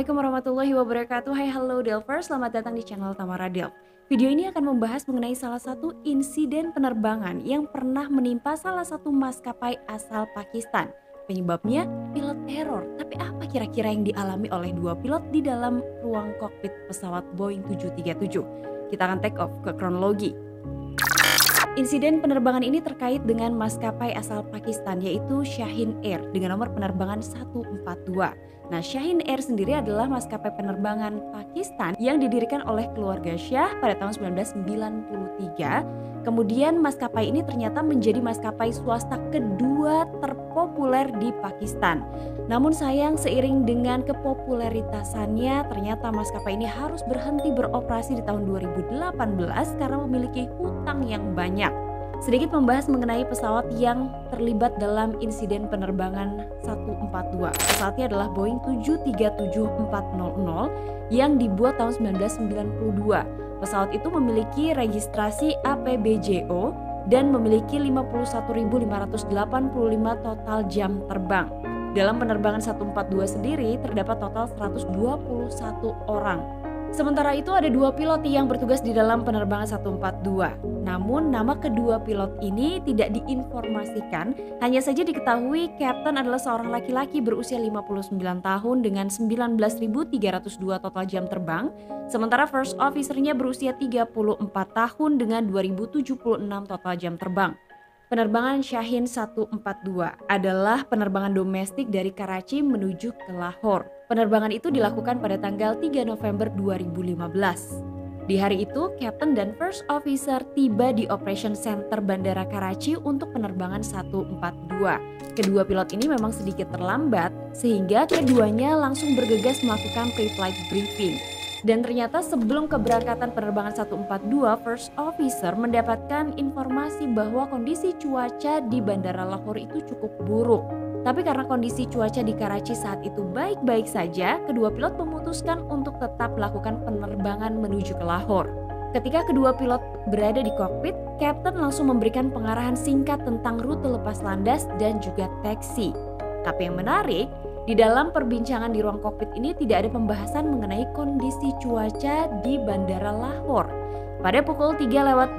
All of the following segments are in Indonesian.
Assalamualaikum warahmatullahi wabarakatuh. Hai halo Delvers, selamat datang di channel Tamara Delv. Video ini akan membahas mengenai salah satu insiden penerbangan yang pernah menimpa salah satu maskapai asal Pakistan. Penyebabnya pilot error. Tapi apa kira-kira yang dialami oleh dua pilot di dalam ruang kokpit pesawat Boeing 737? Kita akan take off ke kronologi. Insiden penerbangan ini terkait dengan maskapai asal Pakistan yaitu Shaheen Air dengan nomor penerbangan 142. Nah, Shaheen Air sendiri adalah maskapai penerbangan Pakistan yang didirikan oleh keluarga Shah pada tahun 1993. Kemudian maskapai ini ternyata menjadi maskapai swasta kedua terpopuler di Pakistan. Namun sayang seiring dengan kepopuleritasannya ternyata maskapai ini harus berhenti beroperasi di tahun 2018 karena memiliki hutang yang banyak. Sedikit membahas mengenai pesawat yang terlibat dalam insiden penerbangan 142. Pesawatnya adalah Boeing 737-400 yang dibuat tahun 1992. Pesawat itu memiliki registrasi APBJO dan memiliki 51.585 total jam terbang. Dalam penerbangan 142 sendiri terdapat total 121 orang. Sementara itu ada dua pilot yang bertugas di dalam penerbangan 142. Namun nama kedua pilot ini tidak diinformasikan, hanya saja diketahui Kapten adalah seorang laki-laki berusia 59 tahun dengan 19.302 total jam terbang. Sementara First Officer-nya berusia 34 tahun dengan 2.076 total jam terbang. Penerbangan Shaheen 142 adalah penerbangan domestik dari Karachi menuju ke Lahore. Penerbangan itu dilakukan pada tanggal 3 November 2015. Di hari itu, Kapten dan First Officer tiba di Operation Center Bandara Karachi untuk penerbangan 142. Kedua pilot ini memang sedikit terlambat, sehingga keduanya langsung bergegas melakukan pre-flight briefing. Dan ternyata sebelum keberangkatan penerbangan 142, First Officer mendapatkan informasi bahwa kondisi cuaca di Bandara Lahore itu cukup buruk. Tapi karena kondisi cuaca di Karachi saat itu baik-baik saja, kedua pilot memutuskan untuk tetap melakukan penerbangan menuju ke Lahore. Ketika kedua pilot berada di kokpit, Kapten langsung memberikan pengarahan singkat tentang rute lepas landas dan juga taksi. Tapi yang menarik, di dalam perbincangan di ruang kokpit ini tidak ada pembahasan mengenai kondisi cuaca di Bandara Lahore. Pada pukul 3:08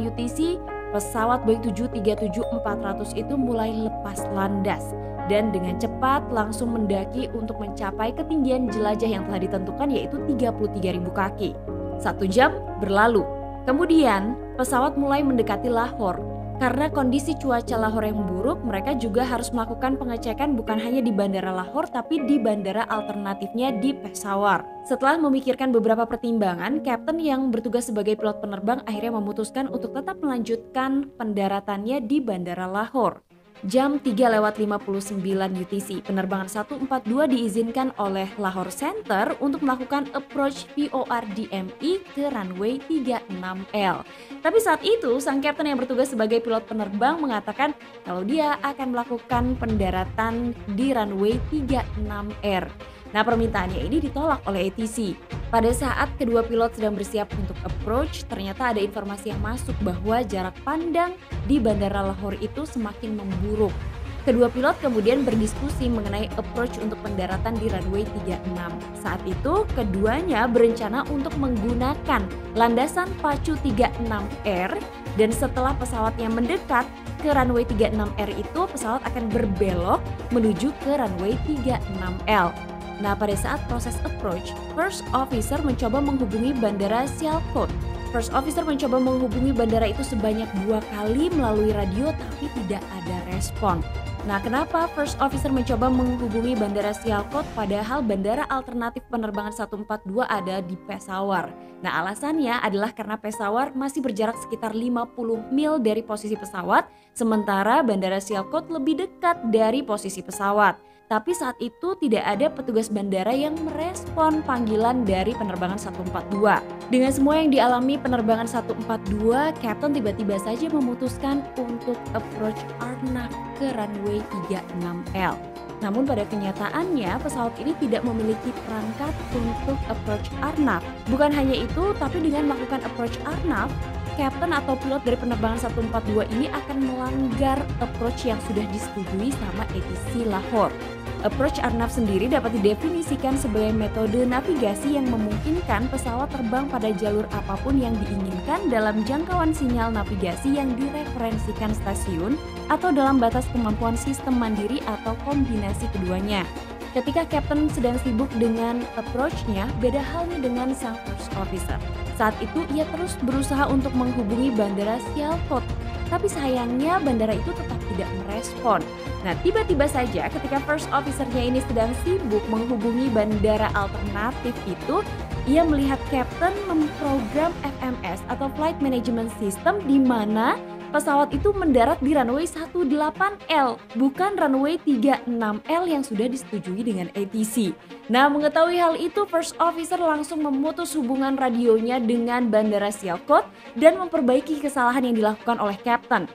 UTC, pesawat Boeing 737-400 itu mulai lepas landas dan dengan cepat langsung mendaki untuk mencapai ketinggian jelajah yang telah ditentukan yaitu 33.000 kaki. 1 jam berlalu. Kemudian pesawat mulai mendekati Lahore. Karena kondisi cuaca Lahore yang buruk, mereka juga harus melakukan pengecekan bukan hanya di Bandara Lahore tapi di bandara alternatifnya di Peshawar. Setelah memikirkan beberapa pertimbangan, Kapten yang bertugas sebagai pilot penerbang akhirnya memutuskan untuk tetap melanjutkan pendaratannya di Bandara Lahore. Jam 3:59 UTC, penerbangan 142 diizinkan oleh Lahore Center untuk melakukan approach VORDME ke runway 36L. Tapi saat itu, sang kapten yang bertugas sebagai pilot penerbang mengatakan kalau dia akan melakukan pendaratan di runway 36R. Nah, permintaannya ini ditolak oleh ATC. Pada saat kedua pilot sedang bersiap untuk approach, ternyata ada informasi yang masuk bahwa jarak pandang di Bandara Lahore itu semakin memburuk. Kedua pilot kemudian berdiskusi mengenai approach untuk pendaratan di runway 36. Saat itu, keduanya berencana untuk menggunakan landasan pacu 36R dan setelah pesawatnya mendekat ke runway 36R itu, pesawat akan berbelok menuju ke runway 36L. Nah, pada saat proses approach, First Officer mencoba menghubungi Bandara Sialkot. First Officer mencoba menghubungi bandara itu sebanyak 2 kali melalui radio tapi tidak ada respon. Nah, kenapa First Officer mencoba menghubungi Bandara Sialkot padahal bandara alternatif penerbangan 142 ada di Peshawar? Nah, alasannya adalah karena Peshawar masih berjarak sekitar 50 mil dari posisi pesawat, sementara Bandara Sialkot lebih dekat dari posisi pesawat. Tapi saat itu tidak ada petugas bandara yang merespon panggilan dari penerbangan 142. Dengan semua yang dialami penerbangan 142, Kapten tiba-tiba saja memutuskan untuk approach Arnaf ke runway 36L. Namun pada kenyataannya pesawat ini tidak memiliki perangkat untuk approach Arnaf. Bukan hanya itu, tapi dengan melakukan approach Arnaf, Kapten atau pilot dari penerbangan 142 ini akan melanggar approach yang sudah disetujui sama ATC Lahore. Approach Arnav sendiri dapat didefinisikan sebagai metode navigasi yang memungkinkan pesawat terbang pada jalur apapun yang diinginkan dalam jangkauan sinyal navigasi yang direferensikan stasiun atau dalam batas kemampuan sistem mandiri atau kombinasi keduanya. Ketika Kapten sedang sibuk dengan approach-nya, beda halnya dengan sang first officer. Saat itu ia terus berusaha untuk menghubungi bandara Sialkot, tapi sayangnya bandara itu tetap tidak merespon. Nah, tiba-tiba saja ketika first officer-nya ini sedang sibuk menghubungi bandara alternatif itu, ia melihat Kapten memprogram FMS atau Flight Management System di mana pesawat itu mendarat di runway 18L, bukan runway 36L yang sudah disetujui dengan ATC. Nah, mengetahui hal itu, first officer langsung memutus hubungan radionya dengan bandara Sialkot dan memperbaiki kesalahan yang dilakukan oleh Kapten.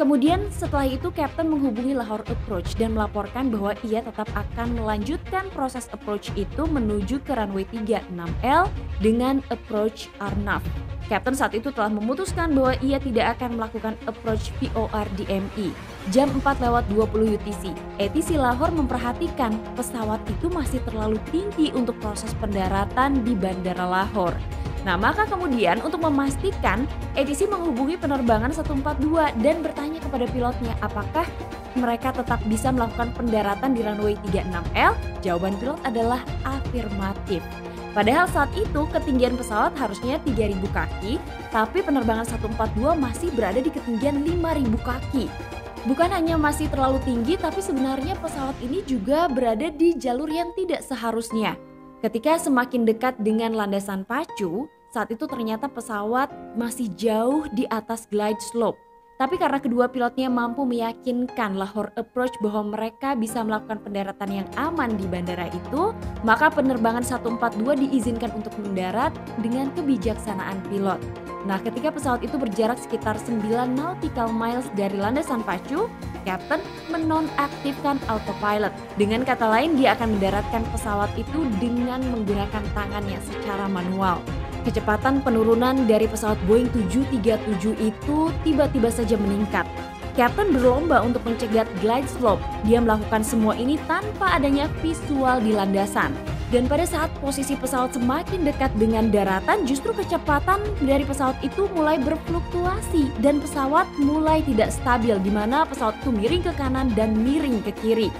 Kemudian setelah itu Kapten menghubungi Lahore Approach dan melaporkan bahwa ia tetap akan melanjutkan proses approach itu menuju ke runway 36L dengan approach Arnav. Kapten saat itu telah memutuskan bahwa ia tidak akan melakukan approach VOR DME jam 4:20 UTC. ATC Lahore memperhatikan pesawat itu masih terlalu tinggi untuk proses pendaratan di Bandara Lahore. Nah, maka kemudian untuk memastikan, ATC menghubungi penerbangan 142 dan bertanya kepada pilotnya apakah mereka tetap bisa melakukan pendaratan di runway 36L. Jawaban pilot adalah afirmatif. Padahal saat itu ketinggian pesawat harusnya 3.000 kaki, tapi penerbangan 142 masih berada di ketinggian 5.000 kaki. Bukan hanya masih terlalu tinggi, tapi sebenarnya pesawat ini juga berada di jalur yang tidak seharusnya. Ketika semakin dekat dengan landasan pacu, saat itu ternyata pesawat masih jauh di atas glide slope. Tapi karena kedua pilotnya mampu meyakinkan Lahore Approach bahwa mereka bisa melakukan pendaratan yang aman di bandara itu, maka penerbangan 142 diizinkan untuk mendarat dengan kebijaksanaan pilot. Nah, ketika pesawat itu berjarak sekitar 9 nautical miles dari landasan pacu, Kapten menonaktifkan autopilot. Dengan kata lain, dia akan mendaratkan pesawat itu dengan menggunakan tangannya secara manual. Kecepatan penurunan dari pesawat Boeing 737 itu tiba-tiba saja meningkat. Kapten berlomba untuk mencegat glide slope. Dia melakukan semua ini tanpa adanya visual di landasan. Dan pada saat posisi pesawat semakin dekat dengan daratan, justru kecepatan dari pesawat itu mulai berfluktuasi dan pesawat mulai tidak stabil, di mana pesawat itu miring ke kanan dan miring ke kiri.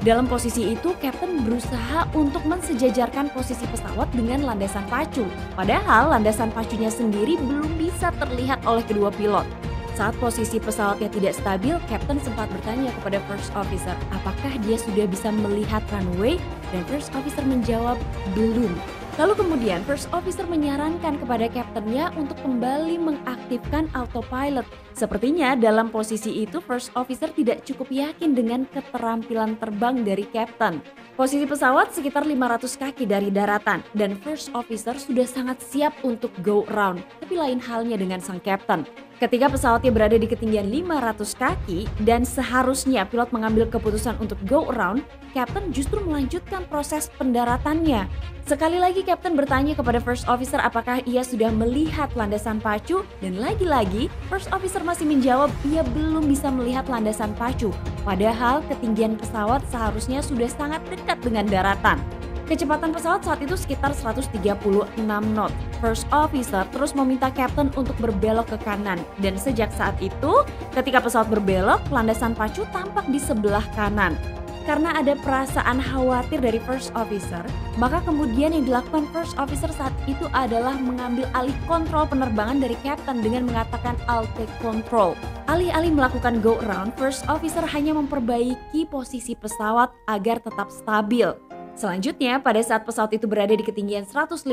Dalam posisi itu, Kapten berusaha untuk mensejajarkan posisi pesawat dengan landasan pacu. Padahal landasan pacunya sendiri belum bisa terlihat oleh kedua pilot. Saat posisi pesawatnya tidak stabil, Kapten sempat bertanya kepada first officer apakah dia sudah bisa melihat runway, dan first officer menjawab belum. Lalu kemudian first officer menyarankan kepada kaptennya untuk kembali mengaktifkan autopilot. Sepertinya dalam posisi itu first officer tidak cukup yakin dengan keterampilan terbang dari kapten. Posisi pesawat sekitar 500 kaki dari daratan dan first officer sudah sangat siap untuk go around. Tapi lain halnya dengan sang kapten. Ketika pesawatnya berada di ketinggian 500 kaki dan seharusnya pilot mengambil keputusan untuk go around, kapten justru melanjutkan proses pendaratannya. Sekali lagi kapten bertanya kepada first officer apakah ia sudah melihat landasan pacu, dan lagi-lagi first officer masih menjawab ia belum bisa melihat landasan pacu. Padahal ketinggian pesawat seharusnya sudah sangat dekat dengan daratan. Kecepatan pesawat saat itu sekitar 136 knot. First officer terus meminta kapten untuk berbelok ke kanan. Dan sejak saat itu, ketika pesawat berbelok, landasan pacu tampak di sebelah kanan. Karena ada perasaan khawatir dari first officer, maka kemudian yang dilakukan first officer saat itu adalah mengambil alih kontrol penerbangan dari kapten dengan mengatakan I'll take control. Alih-alih melakukan go around, first officer hanya memperbaiki posisi pesawat agar tetap stabil. Selanjutnya, pada saat pesawat itu berada di ketinggian 150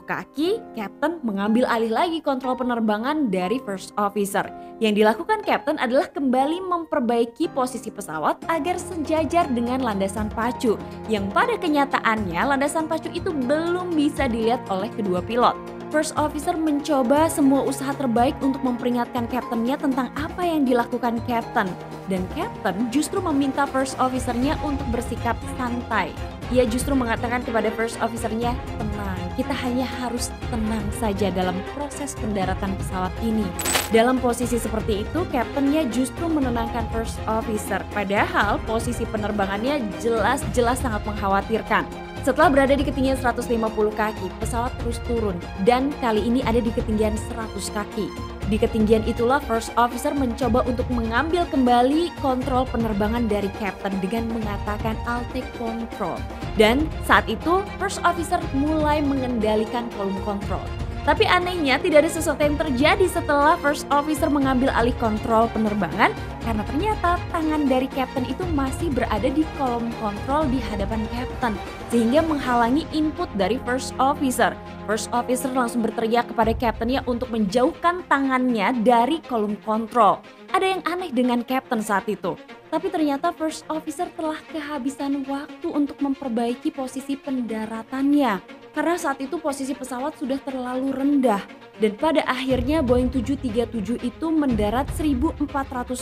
kaki, kapten mengambil alih lagi kontrol penerbangan dari first officer. Yang dilakukan kapten adalah kembali memperbaiki posisi pesawat agar sejajar dengan landasan pacu, yang pada kenyataannya landasan pacu itu belum bisa dilihat oleh kedua pilot. First officer mencoba semua usaha terbaik untuk memperingatkan kaptennya tentang apa yang dilakukan kapten. Dan kapten justru meminta first officernya untuk bersikap santai. Ia justru mengatakan kepada first officernya, tenang, kita hanya harus tenang saja dalam proses pendaratan pesawat ini. Dalam posisi seperti itu, kaptennya justru menenangkan first officer, padahal posisi penerbangannya jelas-jelas sangat mengkhawatirkan. Setelah berada di ketinggian 150 kaki, pesawat terus turun dan kali ini ada di ketinggian 100 kaki. Di ketinggian itulah first officer mencoba untuk mengambil kembali kontrol penerbangan dari captain dengan mengatakan I'll take control. Dan saat itu first officer mulai mengendalikan volume control. Tapi anehnya tidak ada sesuatu yang terjadi setelah first officer mengambil alih kontrol penerbangan karena ternyata tangan dari captain itu masih berada di kolom kontrol di hadapan captain sehingga menghalangi input dari first officer. First officer langsung berteriak kepada captainnya untuk menjauhkan tangannya dari kolom kontrol. Ada yang aneh dengan captain saat itu. Tapi ternyata first officer telah kehabisan waktu untuk memperbaiki posisi pendaratannya. Karena saat itu posisi pesawat sudah terlalu rendah. Dan pada akhirnya Boeing 737 itu mendarat 1.400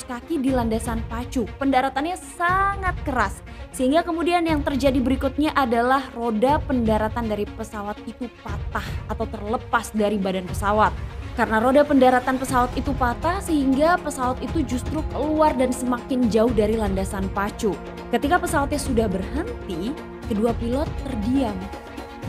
kaki di landasan pacu. Pendaratannya sangat keras. Sehingga kemudian yang terjadi berikutnya adalah roda pendaratan dari pesawat itu patah atau terlepas dari badan pesawat. Karena roda pendaratan pesawat itu patah sehingga pesawat itu justru keluar dan semakin jauh dari landasan pacu. Ketika pesawatnya sudah berhenti, kedua pilot terdiam.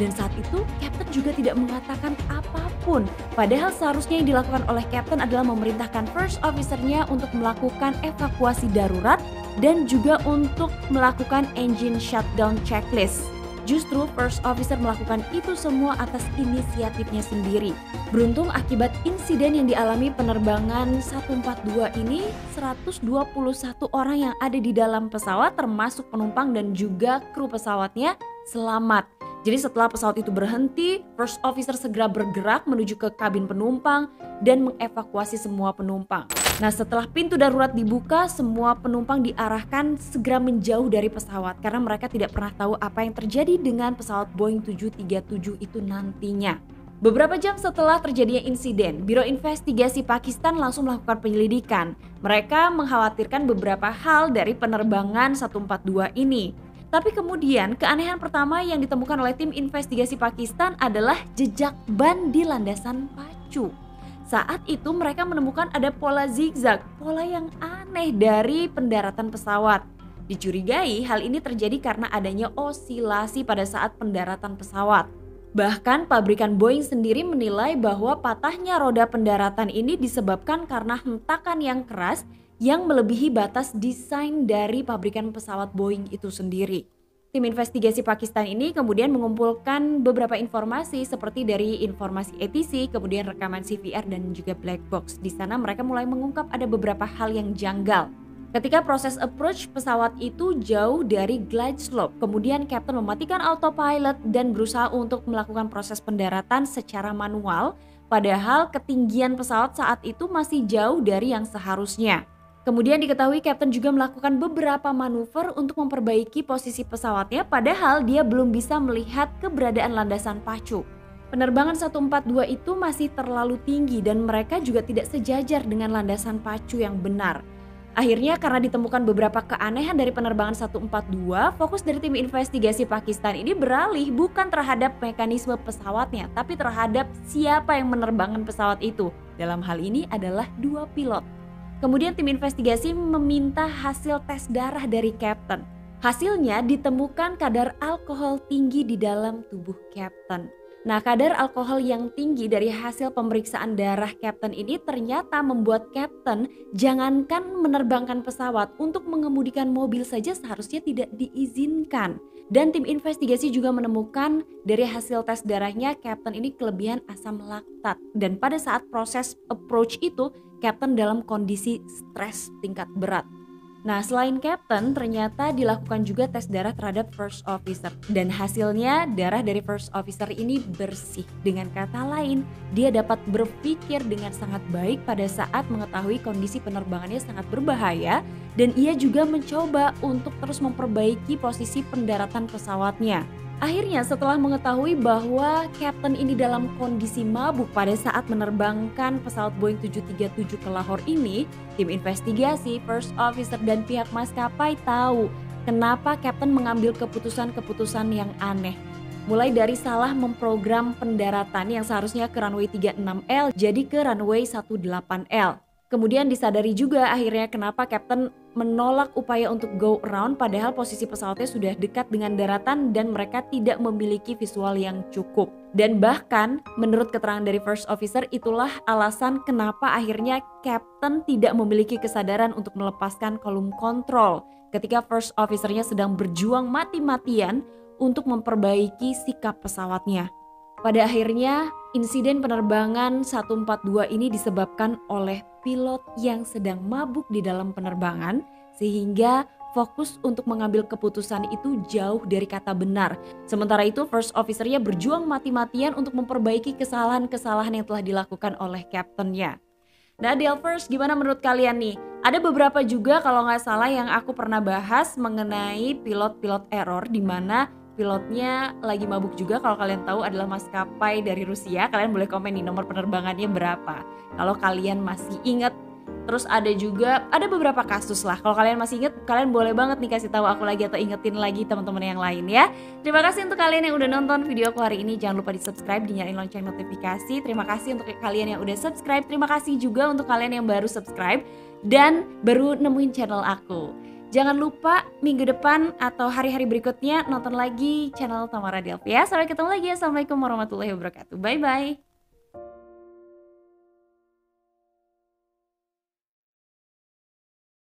Dan saat itu kapten juga tidak mengatakan apapun. Padahal seharusnya yang dilakukan oleh kapten adalah memerintahkan first officer-nya untuk melakukan evakuasi darurat dan juga untuk melakukan engine shutdown checklist. Justru first officer melakukan itu semua atas inisiatifnya sendiri. Beruntung akibat insiden yang dialami penerbangan 142 ini, 121 orang yang ada di dalam pesawat termasuk penumpang dan juga kru pesawatnya selamat. Jadi setelah pesawat itu berhenti, first officer segera bergerak menuju ke kabin penumpang dan mengevakuasi semua penumpang. Nah setelah pintu darurat dibuka, semua penumpang diarahkan segera menjauh dari pesawat karena mereka tidak pernah tahu apa yang terjadi dengan pesawat Boeing 737 itu nantinya. Beberapa jam setelah terjadinya insiden, Biro Investigasi Pakistan langsung melakukan penyelidikan. Mereka mengkhawatirkan beberapa hal dari penerbangan 142 ini. Tapi kemudian keanehan pertama yang ditemukan oleh tim investigasi Pakistan adalah jejak ban di landasan pacu. Saat itu mereka menemukan ada pola zigzag, pola yang aneh dari pendaratan pesawat. Dicurigai hal ini terjadi karena adanya osilasi pada saat pendaratan pesawat. Bahkan pabrikan Boeing sendiri menilai bahwa patahnya roda pendaratan ini disebabkan karena hentakan yang keras yang melebihi batas desain dari pabrikan pesawat Boeing itu sendiri. Tim investigasi Pakistan ini kemudian mengumpulkan beberapa informasi seperti dari informasi ATC, kemudian rekaman CVR dan juga black box. Di sana mereka mulai mengungkap ada beberapa hal yang janggal. Ketika proses approach pesawat itu jauh dari glide slope, kemudian kapten mematikan autopilot dan berusaha untuk melakukan proses pendaratan secara manual, padahal ketinggian pesawat saat itu masih jauh dari yang seharusnya. Kemudian diketahui kapten juga melakukan beberapa manuver untuk memperbaiki posisi pesawatnya padahal dia belum bisa melihat keberadaan landasan pacu. Penerbangan 142 itu masih terlalu tinggi dan mereka juga tidak sejajar dengan landasan pacu yang benar. Akhirnya karena ditemukan beberapa keanehan dari penerbangan 142, fokus dari tim investigasi Pakistan ini beralih bukan terhadap mekanisme pesawatnya tapi terhadap siapa yang menerbangkan pesawat itu. Dalam hal ini adalah dua pilot. Kemudian tim investigasi meminta hasil tes darah dari kapten. Hasilnya ditemukan kadar alkohol tinggi di dalam tubuh kapten. Nah, kadar alkohol yang tinggi dari hasil pemeriksaan darah kapten ini ternyata membuat kapten jangankan menerbangkan pesawat, untuk mengemudikan mobil saja seharusnya tidak diizinkan. Dan tim investigasi juga menemukan dari hasil tes darahnya kapten ini kelebihan asam laktat. Dan pada saat proses approach itu, kapten dalam kondisi stres tingkat berat. Nah selain kapten ternyata dilakukan juga tes darah terhadap first officer. Dan hasilnya darah dari first officer ini bersih. Dengan kata lain dia dapat berpikir dengan sangat baik pada saat mengetahui kondisi penerbangannya sangat berbahaya. Dan ia juga mencoba untuk terus memperbaiki posisi pendaratan pesawatnya. Akhirnya setelah mengetahui bahwa kapten ini dalam kondisi mabuk pada saat menerbangkan pesawat Boeing 737 ke Lahore ini, tim investigasi, first officer dan pihak maskapai tahu kenapa kapten mengambil keputusan-keputusan yang aneh. Mulai dari salah memprogram pendaratan yang seharusnya ke runway 36L jadi ke runway 18L. Kemudian disadari juga akhirnya kenapa Captain menolak upaya untuk go around padahal posisi pesawatnya sudah dekat dengan daratan dan mereka tidak memiliki visual yang cukup. Dan bahkan menurut keterangan dari first officer itulah alasan kenapa akhirnya Captain tidak memiliki kesadaran untuk melepaskan kolom kontrol ketika first officernya sedang berjuang mati-matian untuk memperbaiki sikap pesawatnya. Pada akhirnya, insiden penerbangan 142 ini disebabkan oleh pilot yang sedang mabuk di dalam penerbangan sehingga fokus untuk mengambil keputusan itu jauh dari kata benar. Sementara itu first officer-nya berjuang mati-matian untuk memperbaiki kesalahan-kesalahan yang telah dilakukan oleh kaptennya. Nah Delvers, gimana menurut kalian nih? Ada beberapa juga kalau nggak salah yang aku pernah bahas mengenai pilot-pilot error di mana pilotnya lagi mabuk juga. Kalau kalian tahu adalah maskapai dari Rusia. Kalian boleh komen di nomor penerbangannya berapa kalau kalian masih ingat. Terus ada beberapa kasus lah. Kalau kalian masih ingat, kalian boleh banget nih kasih tahu aku lagi atau ingetin lagi teman-teman yang lain ya. Terima kasih untuk kalian yang udah nonton video aku hari ini. Jangan lupa di subscribe, dinyalain lonceng notifikasi. Terima kasih untuk kalian yang udah subscribe. Terima kasih juga untuk kalian yang baru subscribe dan baru nemuin channel aku. Jangan lupa minggu depan atau hari-hari berikutnya nonton lagi channel Tamara Delvia. Sampai ketemu lagi. Assalamualaikum warahmatullahi wabarakatuh. Bye-bye.